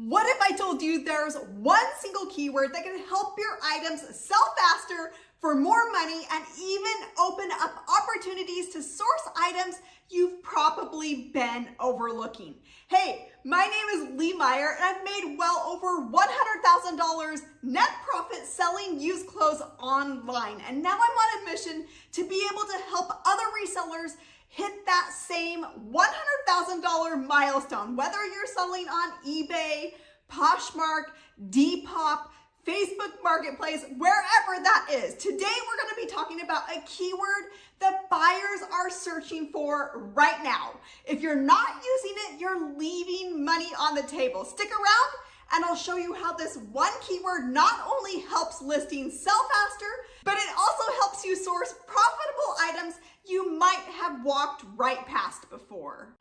What if I told you there's one single keyword that can help your items sell faster for more money and even open up opportunities to source items you've probably been overlooking? Hey, my name is LeeMeier and I've made well over $100,000 net profit selling used clothes online. And now I'm on a mission to be able to help other resellers hit that same $100,000 milestone, whether you're selling on eBay, Poshmark, Depop, Facebook Marketplace, wherever that is. Today, we're going to be talking about a keyword that buyers are searching for right now. If you're not using it, you're leaving money on the table. Stick around and I'll show you how this one keyword not only helps listings sell faster, but it also helps you source profitable items you might have walked right past before.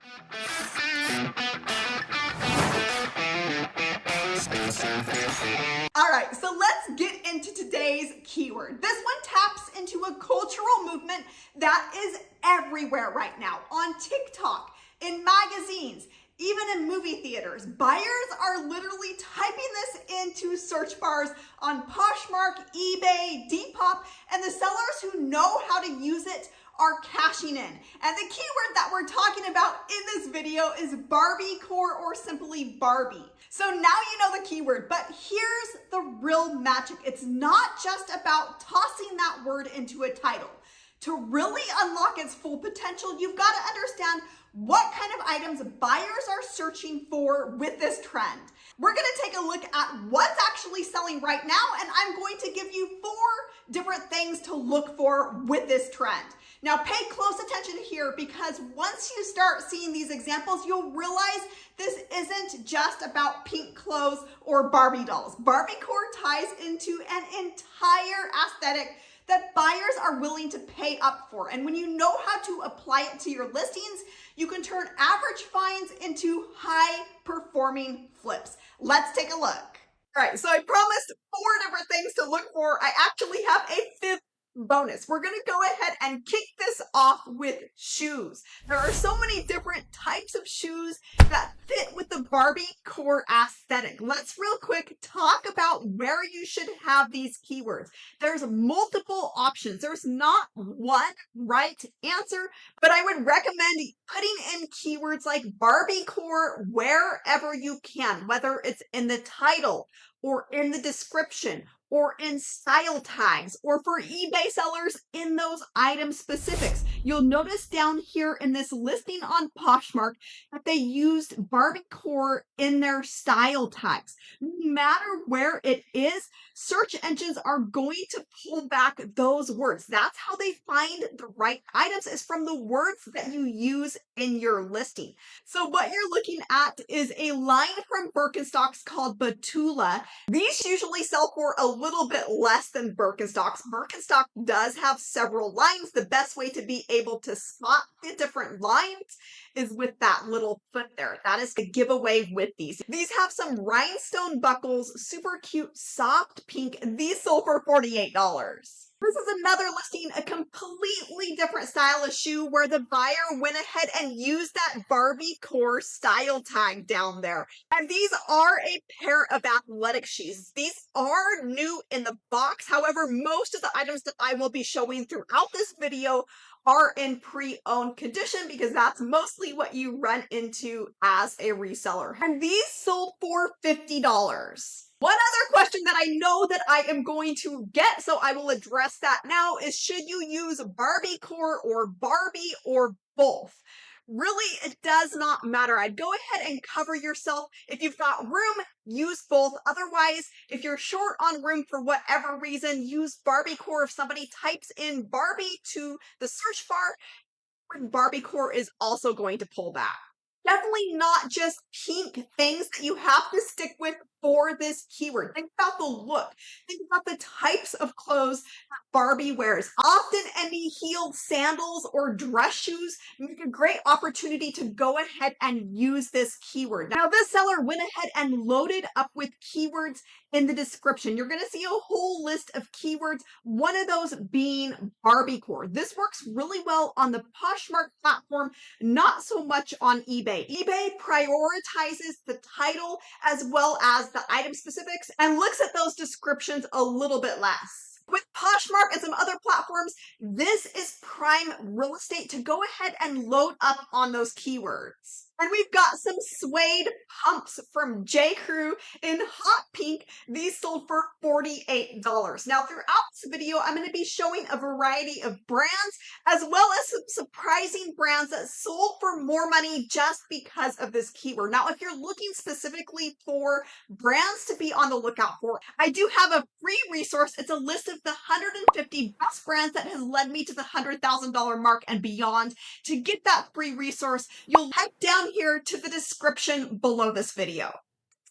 All right, so let's get into today's keyword. This one taps into a cultural movement that is everywhere right now, on TikTok, in magazines, even in movie theaters. Buyers are literally typing this into search bars on Poshmark, eBay, Depop, and the sellers who know how to use it are cashing in. And the keyword that we're talking about in this video is Barbiecore, or simply Barbie. So now you know the keyword, but here's the real magic. It's not just about tossing that word into a title. To really unlock its full potential, you've got to understand what kind of items buyers are searching for with this trend. We're going to take a look at what's actually selling right now, and I'm going to give you 4 different things to look for with this trend. Now pay close attention here, because once you start seeing these examples, you'll realize this isn't just about pink clothes or Barbie dolls. Barbiecore ties into an entire aesthetic that buyers are willing to pay up for. And when you know how to apply it to your listings, you can turn average finds into high performing flips. Let's take a look. All right, so I promised 4 different things to look for. I actually have a 5th bonus. We're going to go ahead and kick this off with shoes. There are so many different types of shoes that fit with the Barbiecore aesthetic. Let's real quick talk about where you should have these keywords. There's multiple options. There's not one right answer, but I would recommend putting in keywords like Barbiecore wherever you can, whether it's in the title or in the description, or in style tags, or for eBay sellers in those item specifics. You'll notice down here in this listing on Poshmark that they used Barbiecore in their style tags. No matter where it is, search engines are going to pull back those words. That's how they find the right items, is from the words that you use in your listing. So what you're looking at is a line from Birkenstocks called Batula. These usually sell for a little bit less than Birkenstocks. Birkenstock does have several lines. The best way to be able to spot the different lines is with that little foot there. That is the giveaway with these. These have some rhinestone buckles, super cute, soft pink. These sold for $48. This is another listing, a completely different style of shoe where the buyer went ahead and used that Barbiecore style tag down there. And these are a pair of athletic shoes. These are new in the box. However, most of the items that I will be showing throughout this video are in pre-owned condition, because that's mostly what you run into as a reseller. And these sold for $50. One other question that I know that I am going to get, so I will address that now, is should you use Barbiecore or Barbie or both? Really, it does not matter. I'd go ahead and cover yourself. If you've got room, use both. Otherwise, if you're short on room for whatever reason, use Barbiecore. If somebody types in Barbie to the search bar, Barbiecore is also going to pull back. Definitely not just pink things that you have to stick with for this keyword. Think about the look. Think about the types of clothes that Barbie wears. Often any heeled sandals or dress shoes make a great opportunity to go ahead and use this keyword. Now, this seller went ahead and loaded up with keywords in the description. You're going to see a whole list of keywords, one of those being Barbiecore. This works really well on the Poshmark platform, not so much on eBay. eBay prioritizes the title as well as the item specifics and looks at those descriptions a little bit less. With Poshmark and some other platforms, this is prime real estate to go ahead and load up on those keywords. And we've got some suede pumps from J. Crew in hot pink. These sold for $48. Now, throughout this video, I'm going to be showing a variety of brands as well as some surprising brands that sold for more money just because of this keyword. Now, if you're looking specifically for brands to be on the lookout for, I do have a free resource. It's a list of the 150 best brands that has led me to the $100,000 mark and beyond. To get that free resource, you'll head down here to the description below this video.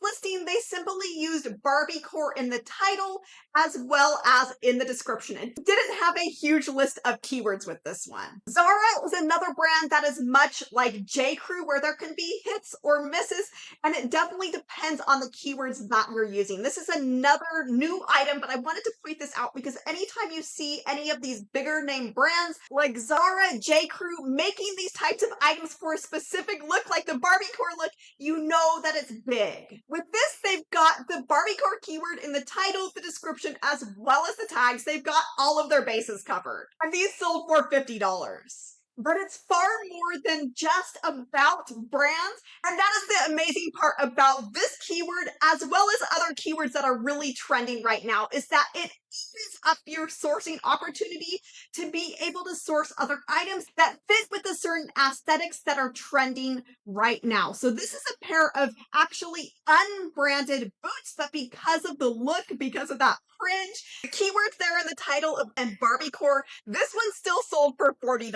Listing, they simply used Barbiecore in the title as well as in the description. It didn't have a huge list of keywords with this one. Zara is another brand that is much like J. Crew, where there can be hits or misses, and it definitely depends on the keywords that you're using. This is another new item, but I wanted to point this out because anytime you see any of these bigger name brands like Zara, J. Crew making these types of items for a specific look like the Barbiecore look, you know that it's big. With this, they've got the Barbiecore keyword in the title, the description, as well as the tags. They've got all of their bases covered. And these sold for $50. But it's far more than just about brands. And that is the amazing part about this keyword, as well as other keywords that are really trending right now, is that it opens up your sourcing opportunity to be able to source other items that fit with the certain aesthetics that are trending right now. So this is a pair of actually unbranded boots, but because of the look, because of that fringe, the keywords there in the title of and Barbiecore, this one still sold for $40.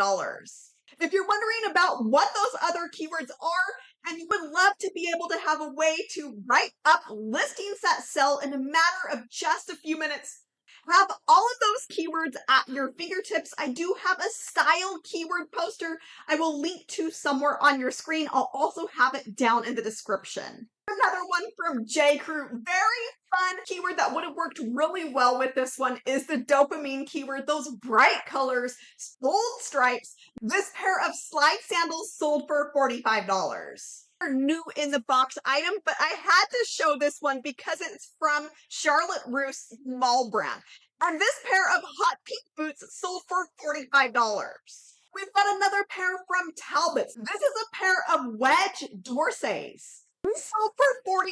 If you're wondering about what those other keywords are, and you would love to be able to have a way to write up listings that sell in a matter of just a few minutes, have all of those keywords at your fingertips, I do have a style keyword poster I will link to somewhere on your screen. I'll also have it down in the description. Another one from J. Crew, very fun keyword that would have worked really well with this one is the dopamine keyword. Those bright colors, bold stripes. This pair of slide sandals sold for $45. New in the box item, but I had to show this one because it's from Charlotte Russe Mall brand. And this pair of hot pink boots sold for $45. We've got another pair from Talbot's. This is a pair of wedge Dorsays. These sold for $40,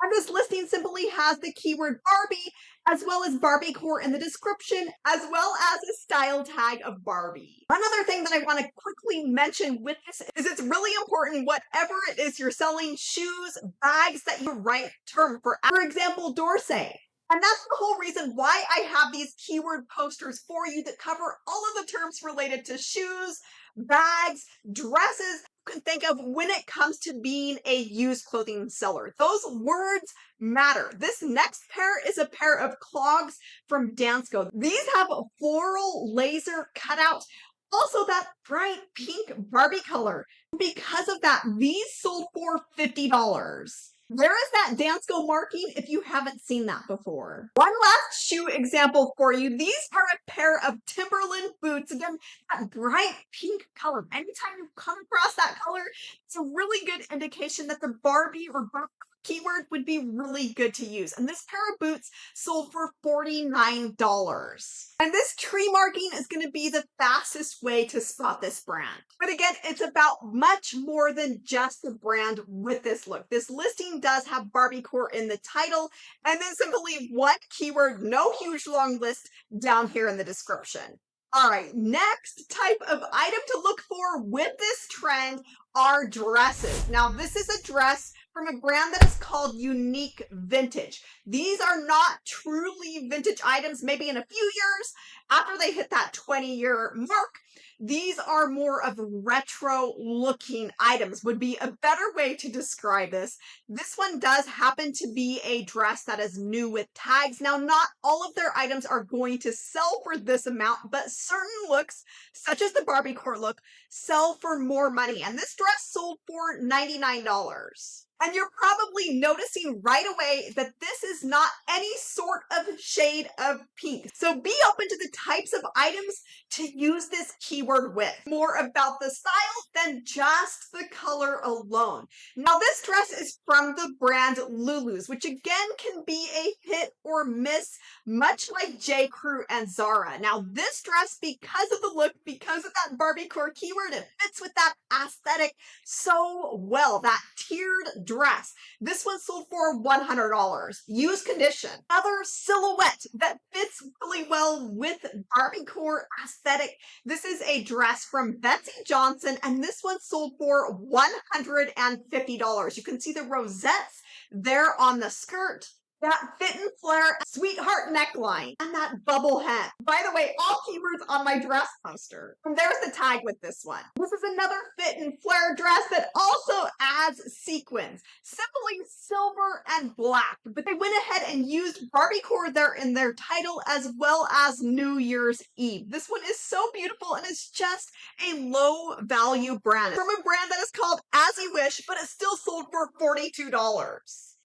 and this listing simply has the keyword Barbie as well as Barbiecore in the description, as well as a style tag of Barbie. One other thing that I want to quickly mention with this is it's really important, whatever it is you're selling, shoes, bags, that you write term for example, Dorsey. And that's the whole reason why I have these keyword posters for you that cover all of the terms related to shoes, bags, dresses you can think of when it comes to being a used clothing seller. Those words matter. This next pair is a pair of clogs from Dansko. These have a floral laser cutout. Also that bright pink Barbie color. Because of that, these sold for $50. There is that Dansko marking if you haven't seen that before. One last shoe example for you. These are a pair of Timberland boots. Again, that bright pink color. Anytime you come across that color, it's a really good indication that the Barbie or Barbie keyword would be really good to use. And this pair of boots sold for $49. And this tree marking is going to be the fastest way to spot this brand. But again, it's about much more than just the brand with this look. This listing does have Barbiecore in the title, and then simply one keyword, no huge long list down here in the description. All right, next type of item to look for with this trend are dresses. Now, this is a dress from a brand that is called Unique Vintage. These are not truly vintage items. Maybe in a few years after they hit that 20-year mark, these are more of retro looking items, would be a better way to describe this. This one does happen to be a dress that is new with tags. Now, not all of their items are going to sell for this amount, but certain looks, such as the Barbiecore look, sell for more money. And this dress sold for $99. And you're probably noticing right away that this is not any sort of shade of pink. So be open to the types of items to use this keyword with. More about the style than just the color alone. Now, this dress is from the brand Lulu's, which again can be a hit or miss, much like J. Crew and Zara. Now, this dress, because of the look, because of that Barbiecore keyword, it fits with that aesthetic so well, that tiered dress. This one sold for $100. Used condition. Another silhouette that fits really well with Barbiecore aesthetic. This is a dress from Betsy Johnson, and this one sold for $150. You can see the rosettes there on the skirt. That fit and flare sweetheart neckline and that bubble hem. By the way, all keywords on my dress poster. And there's the tag with this one. This is another fit and flare dress that also adds sequins. Simply silver and black. But they went ahead and used Barbiecore there in their title as well as New Year's Eve. This one is so beautiful and it's just a low value brand. From a brand that is called As You Wish, but it still sold for $42.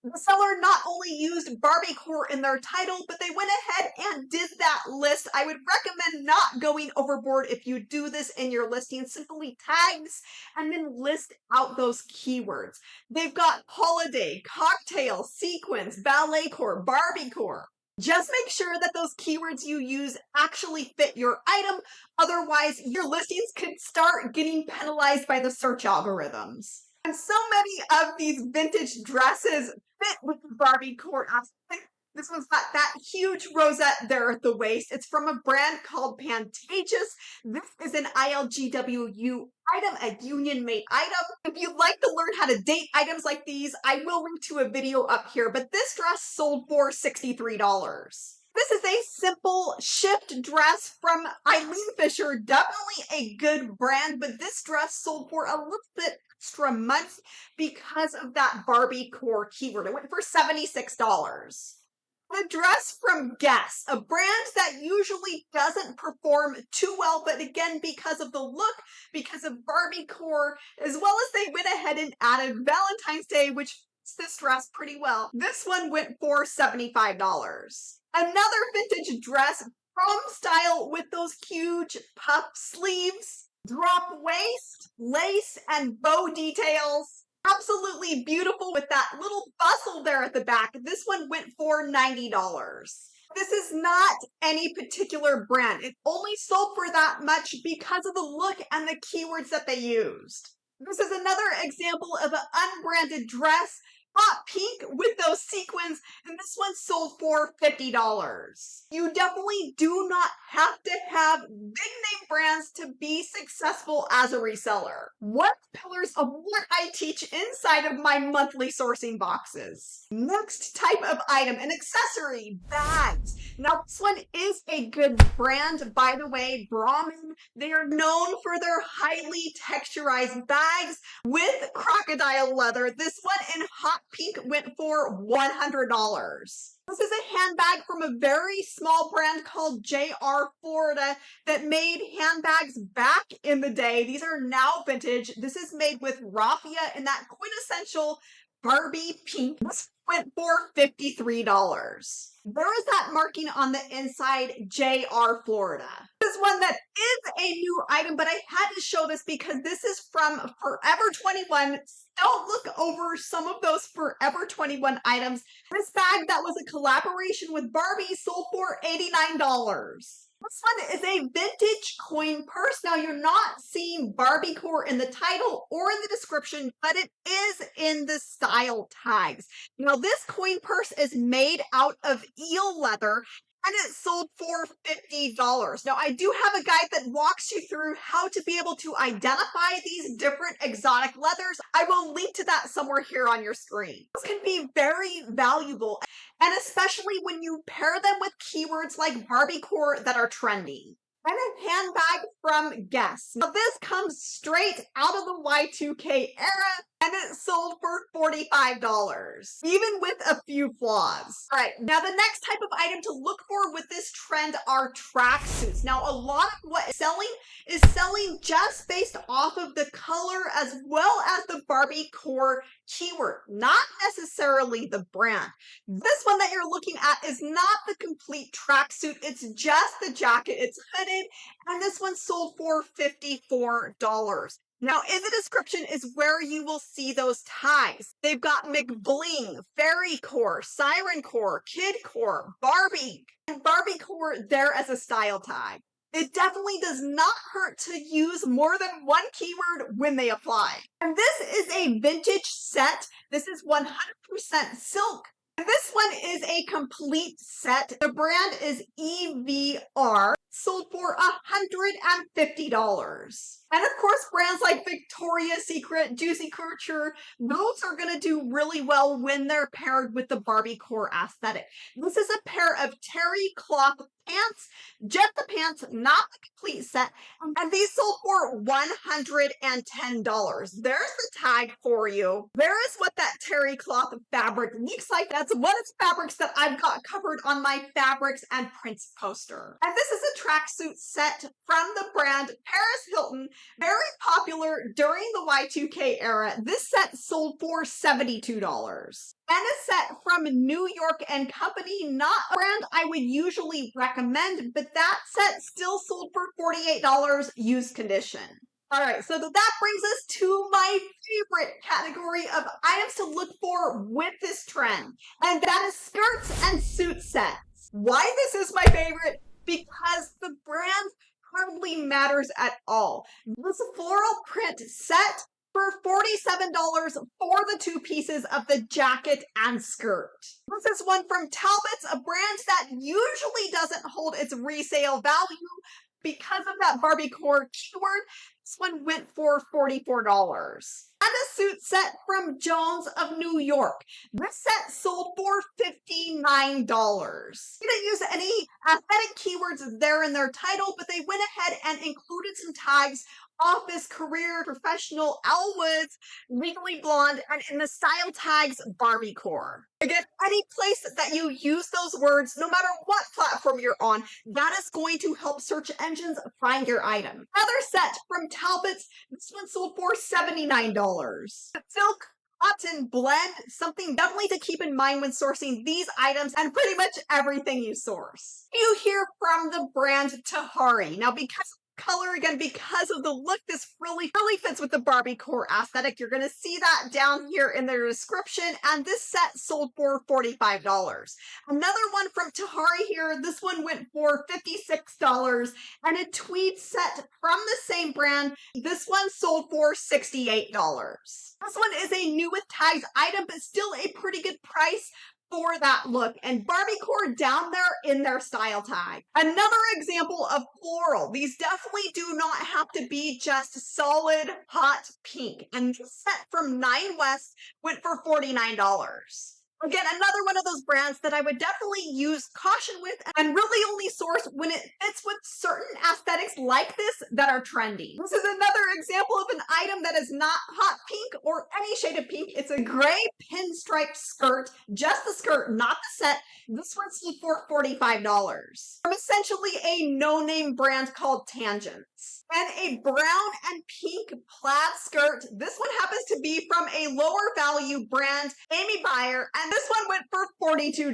The seller not only used Barbiecore in their title, but they went ahead and did that list. I would recommend not going overboard if you do this in your listing. Simply tags and then list out those keywords. They've got holiday, cocktail, sequins, balletcore, Barbiecore. Just make sure that those keywords you use actually fit your item. Otherwise, your listings could start getting penalized by the search algorithms. And so many of these vintage dresses fit with the Barbiecore aesthetic. This one's got that huge rosette there at the waist. It's from a brand called Pantages. This is an ILGWU item, a union-made item. If you'd like to learn how to date items like these, I will link to a video up here, but this dress sold for $63. This is a simple shift dress from Eileen Fisher, definitely a good brand, but this dress sold for a little bit extra money because of that Barbiecore keyword. It went for $76. The dress from Guess, a brand that usually doesn't perform too well, but again, because of the look, because of Barbiecore, as well as they went ahead and added Valentine's Day, which fits this dress pretty well. This one went for $75. Another vintage dress, prom style with those huge puff sleeves, drop waist, lace, and bow details. Absolutely beautiful with that little bustle there at the back. This one went for $90. This is not any particular brand. It only sold for that much because of the look and the keywords that they used. This is another example of an unbranded dress, hot pink with those sequins, and this one sold for $50. You definitely do not have to have big name brands to be successful as a reseller. What pillars of what I teach inside of my monthly sourcing boxes? Next type of item, an accessory, bags. Now this one is a good brand, by the way, Brahmin. They are known for their highly texturized bags with crocodile leather. This one in hot pink went for $100. This is a handbag from a very small brand called JR Florida that made handbags back in the day. These are now vintage. This is made with raffia in that quintessential Barbie pink. This went for $53. There is that marking on the inside, JR Florida. This is one that is a new item, but I had to show this because this is from Forever 21. Don't look over some of those Forever 21 items. This bag that was a collaboration with Barbie sold for $89. This one is a vintage coin purse. Now, you're not seeing Barbiecore in the title or in the description, but it is in the style tags. Now, this coin purse is made out of eel leather, and it sold for $50. Now, I do have a guide that walks you through how to be able to identify these different exotic leathers. I will link to that somewhere here on your screen. This can be very valuable, and especially when you pair them with keywords like Barbiecore that are trending. And a handbag from Guess. Now, this comes straight out of the Y2K era, and it sold for $45, even with a few flaws. All right, now the next type of item to look for with this trend are tracksuits. Now, a lot of what is selling just based off of the color as well as the Barbiecore keyword, not necessarily the brand. This one that you're looking at is not the complete tracksuit. It's just the jacket. It's hooded, and this one sold for $54. Now, in the description is where you will see those tags. They've got McBling, Fairycore, Sirencore, Kidcore, Barbie, and Barbiecore there as a style tag. It definitely does not hurt to use more than one keyword when they apply. And this is a vintage set. This is 100% silk. And this one is a complete set. The brand is EVR, sold for $150. And of course, brands like Victoria's Secret, Juicy Couture, those are going to do really well when they're paired with the Barbiecore aesthetic. This is a pair of terry cloth pants, just the pants, not the complete set. And these sold for $110. There's the tag for you. There is what that terry cloth fabric looks like. That's one of the fabrics that I've got covered on my fabrics and prints poster. And this is a tracksuit set from the brand Paris Hilton, very popular during the Y2K era. This set sold for $72. And a set from New York and Company, not a brand I would usually recommend, but that set still sold for $48 used condition. All right, so that brings us to my favorite category of items to look for with this trend, and that is skirts and suit sets. Why this is my favorite? Because the brand hardly matters at all. This floral print set for $47 for the two pieces of the jacket and skirt. This is one from Talbot's, a brand that usually doesn't hold its resale value because of that Barbiecore keyword. This one went for $44. And a suit set from Jones of New York. This set sold for $59. They didn't use any aesthetic keywords there in their title, but they went ahead and included some tags: office, career, professional, Elwoods, legally blonde, and in the style tags, Barbiecore. Again, any place that you use those words, no matter what platform you're on, that is going to help search engines find your item. Another set from Talbot's, this one sold for $79. Silk cotton blend, something definitely to keep in mind when sourcing these items and pretty much everything you source. You hear from the brand Tahari. Now, because color, again, because of the look, this really fits with the Barbiecore aesthetic. You're going to see that down here in the description, and this set sold for $45. Another one from Tahari here, this one went for $56, and a tweed set from the same brand, this one sold for $68. This one is a new with tags item, but still a pretty good price for that look, and Barbiecore down there in their style tag. Another example of floral. These definitely do not have to be just solid hot pink, and this set from Nine West went for $49. Again, another one of those brands that I would definitely use caution with and really only source when it fits with certain aesthetics like this that are trendy. This is another example of an item that is not hot pink or any shade of pink. It's a gray pinstripe skirt, just the skirt, not the set. This one's for $45. From essentially a no-name brand called Tangents. And a brown and pink plaid skirt. This one happens to be from a lower value brand, LeeMeier, and this one went for $42.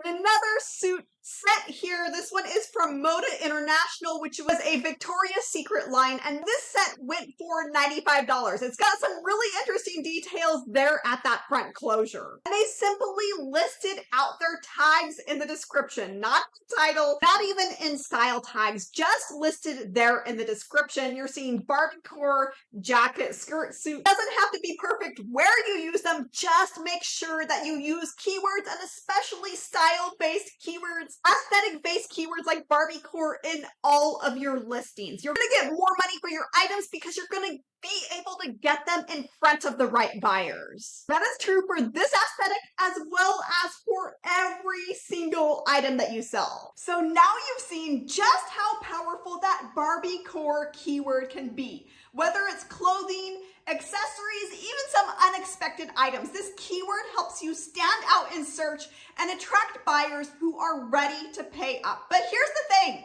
Another suit set here, this one is from Moda International, which was a Victoria's Secret line, and this set went for $95. It's got some really interesting details there at that front closure. And they simply listed out their tags in the description, not the title, not even in style tags, just listed there in the description. You're seeing Barbiecore, jacket, skirt, suit. Doesn't have to be perfect where you use them, just make sure that you use keywords, and especially style-based keywords, aesthetic-based keywords like Barbiecore in all of your listings. You're gonna get more money for your items because you're gonna be able to get them in front of the right buyers. That is true for this aesthetic as well as for every single item that you sell. So now you've seen just how powerful that Barbiecore keyword can be. Whether it's clothing, accessories, even some unexpected items, this keyword helps you stand out in search and attract buyers who are ready to pay up. But here's the thing.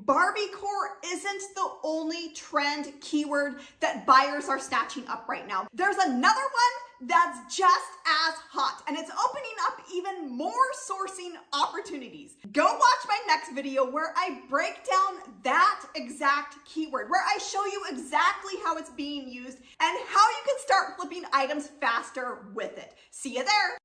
Barbiecore isn't the only trend keyword that buyers are snatching up right now. There's another one that's just as hot, and it's opening up even more sourcing opportunities. Go watch my next video where I break down that exact keyword, where I show you exactly how it's being used and how you can start flipping items faster with it. See you there.